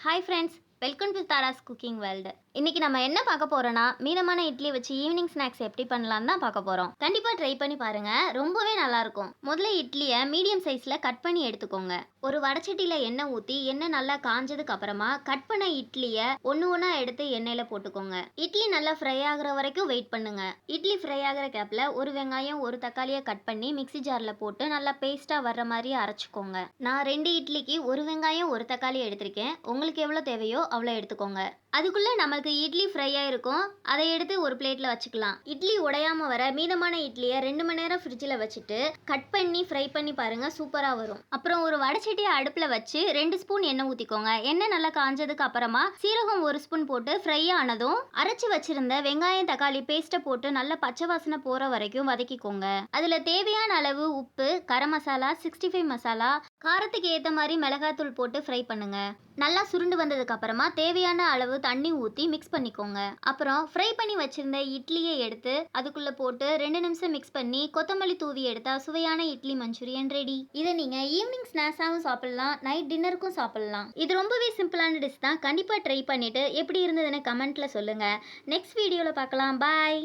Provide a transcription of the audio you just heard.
Hi friends, welcome to Tara's cooking world. இன்னைக்கு நம்ம என்ன பார்க்க போறோம்னா, மீதமான இட்லி வச்சு ஈவினிங் ஸ்நாக்ஸ் எப்படி பண்ணலாம்னு தான் பார்க்க போறோம். கண்டிப்பா ட்ரை பண்ணி பாருங்க, ரொம்பவே நல்லா இருக்கும். முதல்ல இட்லியை மீடியம் சைஸ்ல கட் பண்ணி எடுத்துக்கோங்க. ஒரு வடச்சட்டியில எண்ணெய் ஊற்றி எண்ணெய் நல்லா காஞ்சதுக்கு அப்புறமா கட் பண்ண இட்லியை ஒன்று எடுத்து எண்ணெயில போட்டுக்கோங்க. இட்லி நல்லா ஃப்ரை ஆகுற வரைக்கும் வெயிட் பண்ணுங்க. இட்லி ஃப்ரை ஆகிற கேப்ல ஒரு வெங்காயம் ஒரு தக்காளியை கட் பண்ணி மிக்சி ஜார்ல போட்டு நல்லா பேஸ்டா வர்ற மாதிரி அரைச்சிக்கோங்க. நான் 2 இட்லிக்கு ஒரு வெங்காயம் ஒரு தக்காளி எடுத்திருக்கேன். உங்களுக்கு எவ்வளோ தேவையோ அவ்வளோ எடுத்துக்கோங்க. அதுக்குள்ள நமக்கு இட்லி ஃப்ரை ஆயிருக்கும். அதை எடுத்து ஒரு பிளேட்ல வச்சுக்கலாம். இட்லி உடையாம வர மீதமான இட்லியை 2 மணி நேரம் ஃப்ரிட்ஜில் வச்சுட்டு கட் பண்ணி ஃப்ரை பண்ணி பாருங்க, சூப்பரா வரும். அப்புறம் ஒரு வடச்சட்டியை அடுப்புல வச்சு 2 ஸ்பூன் எண்ணெய் ஊத்திக்கோங்க. எண்ணெய் நல்லா காஞ்சதுக்கு அப்புறமா சீரகம் 1 ஸ்பூன் போட்டு ஃப்ரை ஆனதும் அரைச்சு வச்சிருந்த வெங்காயம் தக்காளி பேஸ்ட்டை போட்டு நல்லா பச்சை வாசனை போற வரைக்கும் வதக்கிக்கோங்க. அதுல தேவையான அளவு உப்பு, கரம் மசாலா, 65 மசாலா, காரத்துக்கு ஏற்ற மாதிரி மிளகாத்தூள் போட்டு ஃப்ரை பண்ணுங்க. நல்லா சுருண்டு வந்ததுக்கு அப்புறமா தேவையான அளவு தண்ணி ஊற்றி மிக்ஸ் பண்ணிக்கோங்க. அப்புறம் ஃப்ரை பண்ணி வச்சிருந்த இட்லியை எடுத்து அதுக்குள்ள போட்டு 2 நிமிஷம் மிக்ஸ் பண்ணி கொத்தமல்லி தூவி எடுத்தா சுவையான இட்லி மஞ்சூரியன் ரெடி. இதை நீங்க ஈவினிங் ஸ்நாக்ஸாகவும் சாப்பிடலாம், நைட் டின்னருக்கும் சாப்பிடலாம். இது ரொம்பவே சிம்பிளான டிஷ் தான். கண்டிப்பா ட்ரை பண்ணிட்டு எப்படி இருந்ததுன்னு கமெண்ட்ல சொல்லுங்க. நெக்ஸ்ட் வீடியோல பார்க்கலாம். பாய்.